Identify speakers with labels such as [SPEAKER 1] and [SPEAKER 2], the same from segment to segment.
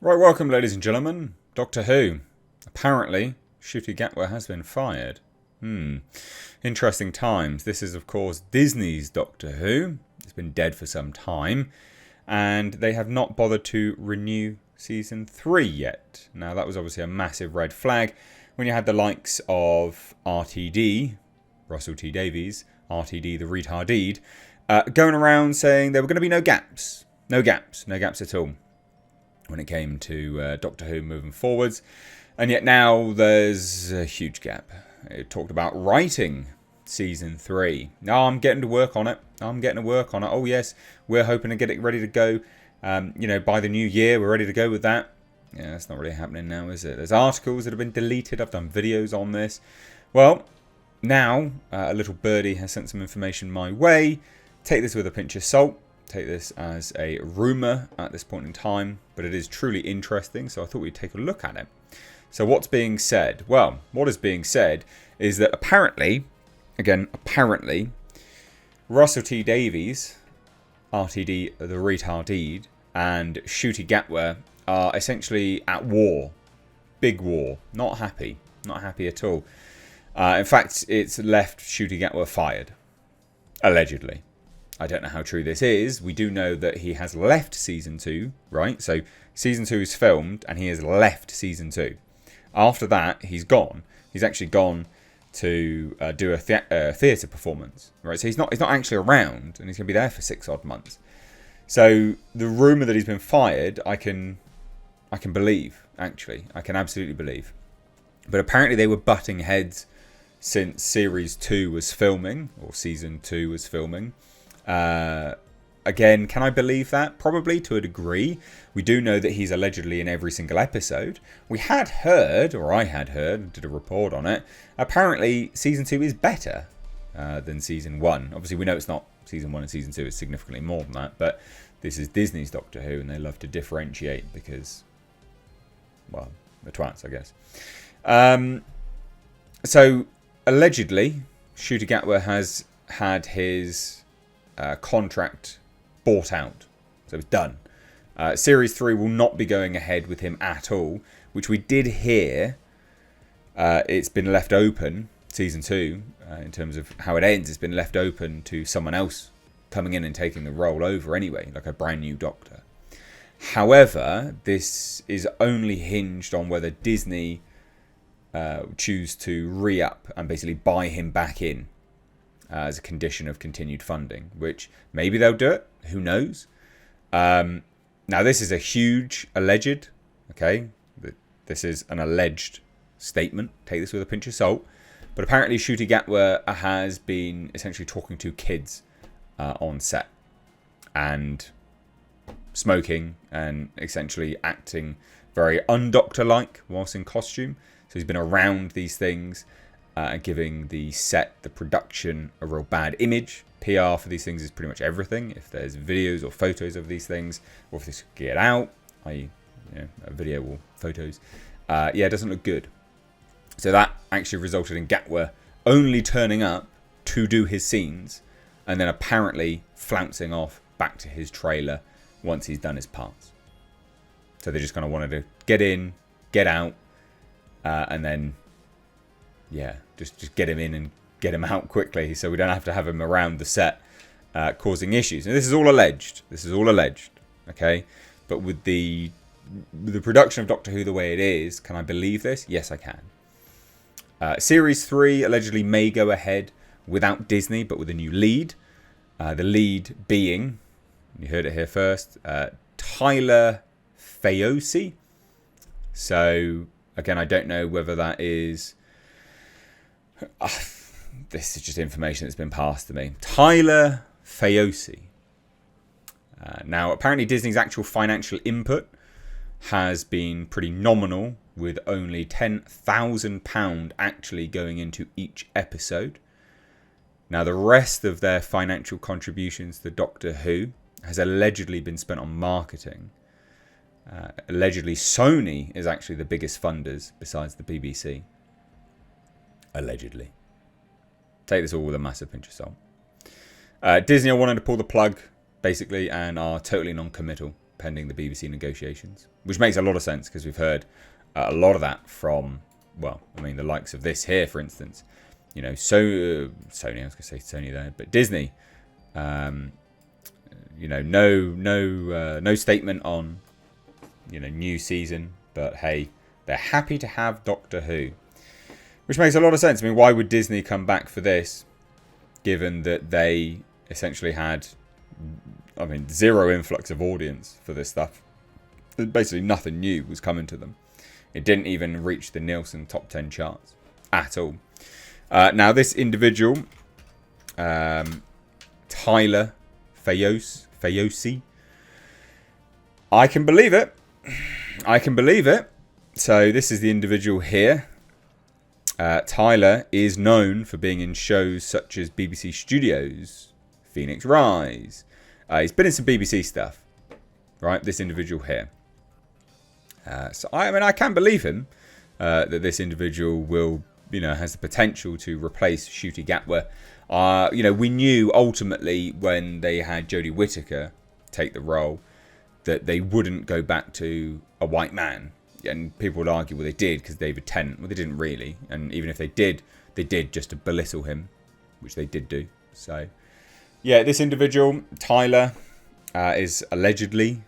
[SPEAKER 1] Right, welcome ladies and gentlemen. Doctor Who. Apparently, Ncuti Gatwa has been fired. Interesting times. This is, of course, Disney's Doctor Who. It's been dead for some time. And they have not bothered to renew Season 3 yet. Now, that was obviously a massive red flag when you had the likes of RTD, Russell T Davies, RTD the retarded, going around saying there were going to be no gaps. No gaps at all when it came to Doctor Who moving forwards. And yet now there's a huge gap. It talked about writing Season 3. Now I'm getting to work on it. Oh yes, we're hoping to get it ready to go. By the new year, we're ready to go with that. Yeah, that's not really happening now, is it? There's articles that have been deleted. I've done videos on this. Well, now a little birdie has sent some information my way. Take this with a pinch of salt. Take this as a rumour at this point in time, but it is truly interesting, so I thought we'd take a look at it. So what's being said? Well, what is being said is that apparently, Russell T Davies, RTD the retarded, and Ncuti Gatwa are essentially at war. Big war. Not happy at all. In fact, it's left Ncuti Gatwa fired. Allegedly. I don't know how true this is. We do know that he has left Season 2, right? So Season 2 is filmed and he has left Season 2. After that, he's gone. He's actually gone to do a theatre performance, right? So he's not actually around, and he's going to be there for 6 odd months. So the rumour that he's been fired, I can believe, actually. I can absolutely believe. But apparently they were butting heads since Series 2 was filming, or Season 2 was filming. Again, can I believe that? Probably to a degree. We do know that he's allegedly in every single episode. We had heard, or I had heard, did a report on it. Apparently, Season 2 is better than Season 1. Obviously, we know it's not Season 1 and Season 2. It's significantly more than that. But this is Disney's Doctor Who, and they love to differentiate because, well, the twats, I guess. So, allegedly, Ncuti Gatwa has had his contract bought out. So it's done. Series 3 will not be going ahead with him at all, which we did hear. It's been left open, Season 2, in terms of how it ends. It's been left open to someone else coming in and taking the role over anyway, like a brand new Doctor. However, this is only hinged on whether Disney choose to re-up and basically buy him back in as a condition of continued funding, which maybe they'll do it. Who knows? Now, this is a huge alleged, okay? This is an alleged statement. Take this with a pinch of salt. But apparently Ncuti Gatwa has been essentially talking to kids on set and smoking and essentially acting very undoctor-like whilst in costume. So he's been around these things, giving the set, the production, a real bad image. PR for these things is pretty much everything. If there's videos or photos of these things, or if this get out, i.e., a video or photos, it doesn't look good. So that actually resulted in Gatwa only turning up to do his scenes, and then apparently flouncing off back to his trailer once he's done his parts. So they just kind of wanted to get in, get out, and then just get him in and get him out quickly, so we don't have to have him around the set causing issues. And this is all alleged. Okay? But with the production of Doctor Who the way it is, can I believe this? Yes, I can. Series 3 allegedly may go ahead without Disney, but with a new lead. The lead being, you heard it here first, Tyler Fayose. So, again, I don't know whether that is... this is just information that's been passed to me. Tyler Fayose. Now, apparently Disney's actual financial input has been pretty nominal, with only £10,000 actually going into each episode. Now, the rest of their financial contributions to Doctor Who has allegedly been spent on marketing. Allegedly, Sony is actually the biggest funders besides the BBC. Allegedly. Take this all with a massive pinch of salt. Disney are wanting to pull the plug, basically, and are totally non-committal, pending the BBC negotiations, which makes a lot of sense because we've heard a lot of that from, well, I mean, the likes of this here, for instance. You know, Sony, I was going to say Sony there, but Disney, you know, no statement on, you know, new season, but hey, they're happy to have Doctor Who, which makes a lot of sense. I mean, why would Disney come back for this, given that they essentially had, I mean, zero influx of audience for this stuff? Basically, nothing new was coming to them. It didn't even reach the Nielsen top 10 charts at all. Now, this individual, Tyler Fayosi, I can believe it. I can believe it. So this is the individual here. Tyler is known for being in shows such as BBC Studios, Phoenix Rise. He's been in some BBC stuff, right? This individual here. So I mean, I can believe him that this individual will, you know, has the potential to replace Ncuti Gatwa. You know, we knew ultimately when they had Jodie Whittaker take the role that they wouldn't go back to a white man. And people would argue, well, they did because David Tennant. Well, they didn't really. And even if they did just to belittle him, which they did do. So, yeah, this individual, Tyler, is allegedly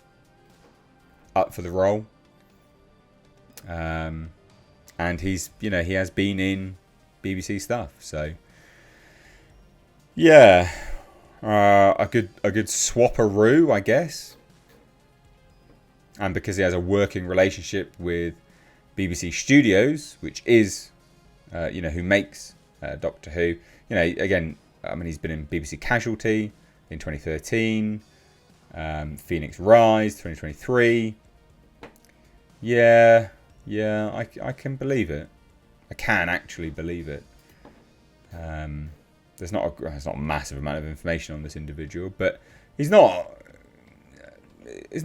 [SPEAKER 1] up for the role. And he's, you know, he has been in BBC stuff. So, yeah, a good swapperoo, I guess. And because he has a working relationship with BBC Studios, which is, you know, who makes Doctor Who. You know, again, I mean, he's been in BBC Casualty in 2013, Phoenix Rise 2023. Yeah, I can believe it. I can actually believe it. There's not a massive amount of information on this individual, but he's not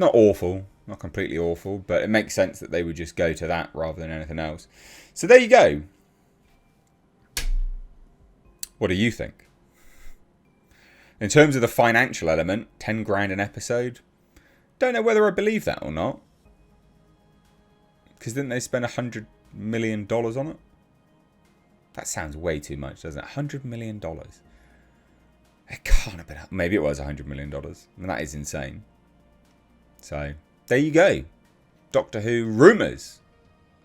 [SPEAKER 1] awful. Not completely awful, but it makes sense that they would just go to that rather than anything else. So there you go. What do you think? In terms of the financial element, 10 grand an episode. Don't know whether I believe that or not. Because didn't they spend $100 million on it? That sounds way too much, doesn't it? $100 million. It can't have been. Maybe it was $100 million. I mean, that is insane. So there you go. Doctor Who rumours.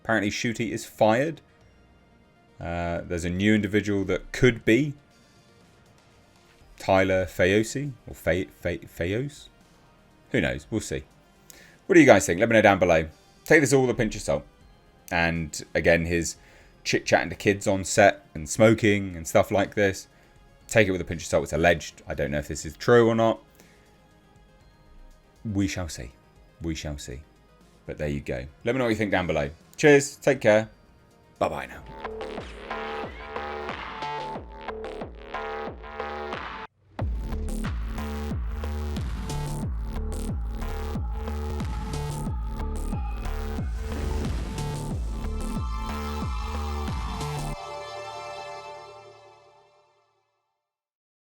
[SPEAKER 1] Apparently Ncuti is fired. There's a new individual that could be Tyler Fayosi or Fayos. Who knows? We'll see. What do you guys think? Let me know down below. Take this all with a pinch of salt. And again, his chit-chatting to kids on set and smoking and stuff like this. Take it with a pinch of salt. It's alleged. I don't know if this is true or not. We shall see. We shall see. But there you go. Let me know what you think down below. Cheers. Take care. Bye-bye now.